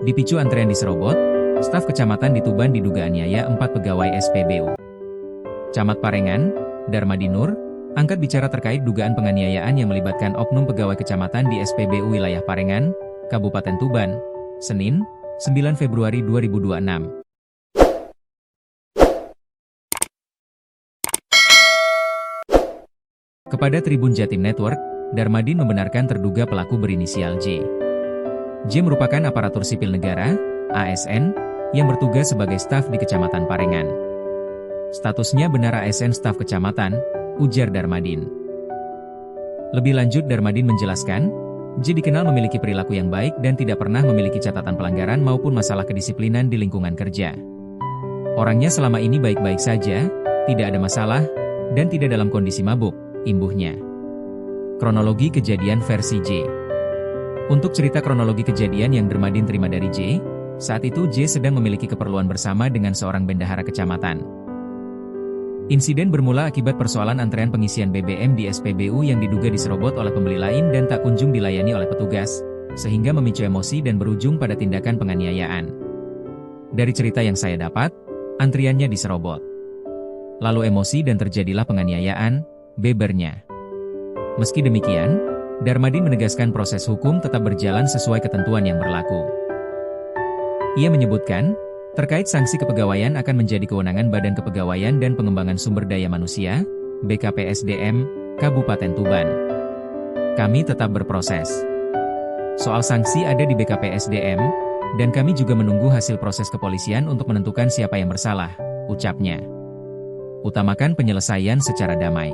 Dipicu antrean di Serobot, staf kecamatan di Tuban diduga aniaya 4 pegawai SPBU. Camat Parengan, Darmadi Nur, angkat bicara terkait dugaan penganiayaan yang melibatkan oknum pegawai kecamatan di SPBU wilayah Parengan, Kabupaten Tuban, Senin, 9 Februari 2026. Kepada Tribun Jatim Network, Darmadin membenarkan terduga pelaku berinisial J. J merupakan aparatur sipil negara, ASN, yang bertugas sebagai staf di Kecamatan Parengan. Statusnya benar ASN staf kecamatan, ujar Darmadin. Lebih lanjut Darmadin menjelaskan, J dikenal memiliki perilaku yang baik dan tidak pernah memiliki catatan pelanggaran maupun masalah kedisiplinan di lingkungan kerja. Orangnya selama ini baik-baik saja, tidak ada masalah, dan tidak dalam kondisi mabuk, imbuhnya. Kronologi kejadian versi J. Untuk cerita kronologi kejadian yang Darmadin terima dari J, saat itu J sedang memiliki keperluan bersama dengan seorang bendahara kecamatan. Insiden bermula akibat persoalan antrean pengisian BBM di SPBU yang diduga diserobot oleh pembeli lain dan tak kunjung dilayani oleh petugas, sehingga memicu emosi dan berujung pada tindakan penganiayaan. Dari cerita yang saya dapat, antriannya diserobot. Lalu emosi dan terjadilah penganiayaan, bebernya. Meski demikian, Darmadin menegaskan proses hukum tetap berjalan sesuai ketentuan yang berlaku. Ia menyebutkan, terkait sanksi kepegawaian akan menjadi kewenangan Badan Kepegawaian dan Pengembangan Sumber Daya Manusia, BKPSDM, Kabupaten Tuban. Kami tetap berproses. Soal sanksi ada di BKPSDM, dan kami juga menunggu hasil proses kepolisian untuk menentukan siapa yang bersalah, ucapnya. Utamakan penyelesaian secara damai.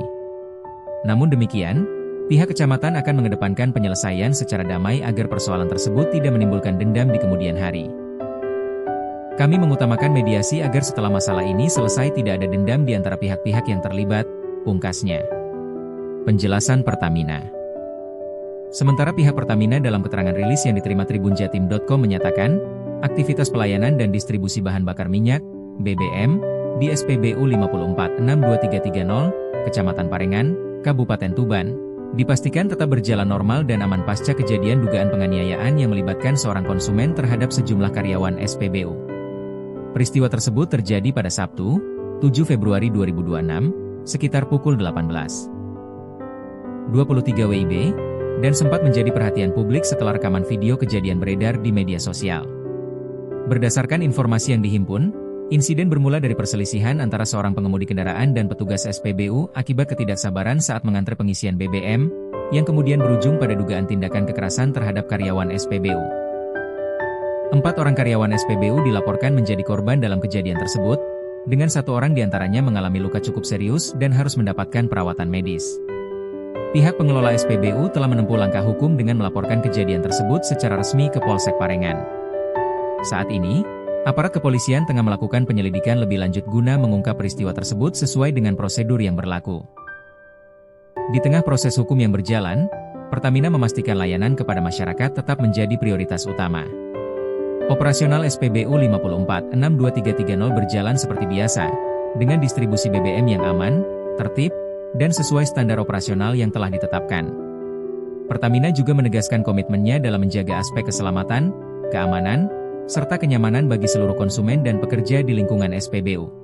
Namun demikian, pihak kecamatan akan mengedepankan penyelesaian secara damai agar persoalan tersebut tidak menimbulkan dendam di kemudian hari. Kami mengutamakan mediasi agar setelah masalah ini selesai tidak ada dendam di antara pihak-pihak yang terlibat, pungkasnya. Penjelasan Pertamina. Sementara pihak Pertamina dalam keterangan rilis yang diterima tribunjatim.com menyatakan, aktivitas pelayanan dan distribusi bahan bakar minyak, BBM, di SPBU 5462330, Kecamatan Parengan, Kabupaten Tuban, dipastikan tetap berjalan normal dan aman pasca kejadian dugaan penganiayaan yang melibatkan seorang konsumen terhadap sejumlah karyawan SPBU. Peristiwa tersebut terjadi pada Sabtu, 7 Februari 2026, sekitar pukul 18.23 WIB, dan sempat menjadi perhatian publik setelah rekaman video kejadian beredar di media sosial. Berdasarkan informasi yang dihimpun, insiden bermula dari perselisihan antara seorang pengemudi kendaraan dan petugas SPBU akibat ketidaksabaran saat mengantre pengisian BBM, yang kemudian berujung pada dugaan tindakan kekerasan terhadap karyawan SPBU. 4 orang karyawan SPBU dilaporkan menjadi korban dalam kejadian tersebut, dengan 1 orang diantaranya mengalami luka cukup serius dan harus mendapatkan perawatan medis. Pihak pengelola SPBU telah menempuh langkah hukum dengan melaporkan kejadian tersebut secara resmi ke Polsek Parengan. Saat ini, aparat kepolisian tengah melakukan penyelidikan lebih lanjut guna mengungkap peristiwa tersebut sesuai dengan prosedur yang berlaku. Di tengah proses hukum yang berjalan, Pertamina memastikan layanan kepada masyarakat tetap menjadi prioritas utama. Operasional SPBU 5462330 berjalan seperti biasa, dengan distribusi BBM yang aman, tertib, dan sesuai standar operasional yang telah ditetapkan. Pertamina juga menegaskan komitmennya dalam menjaga aspek keselamatan, keamanan, serta kenyamanan bagi seluruh konsumen dan pekerja di lingkungan SPBU.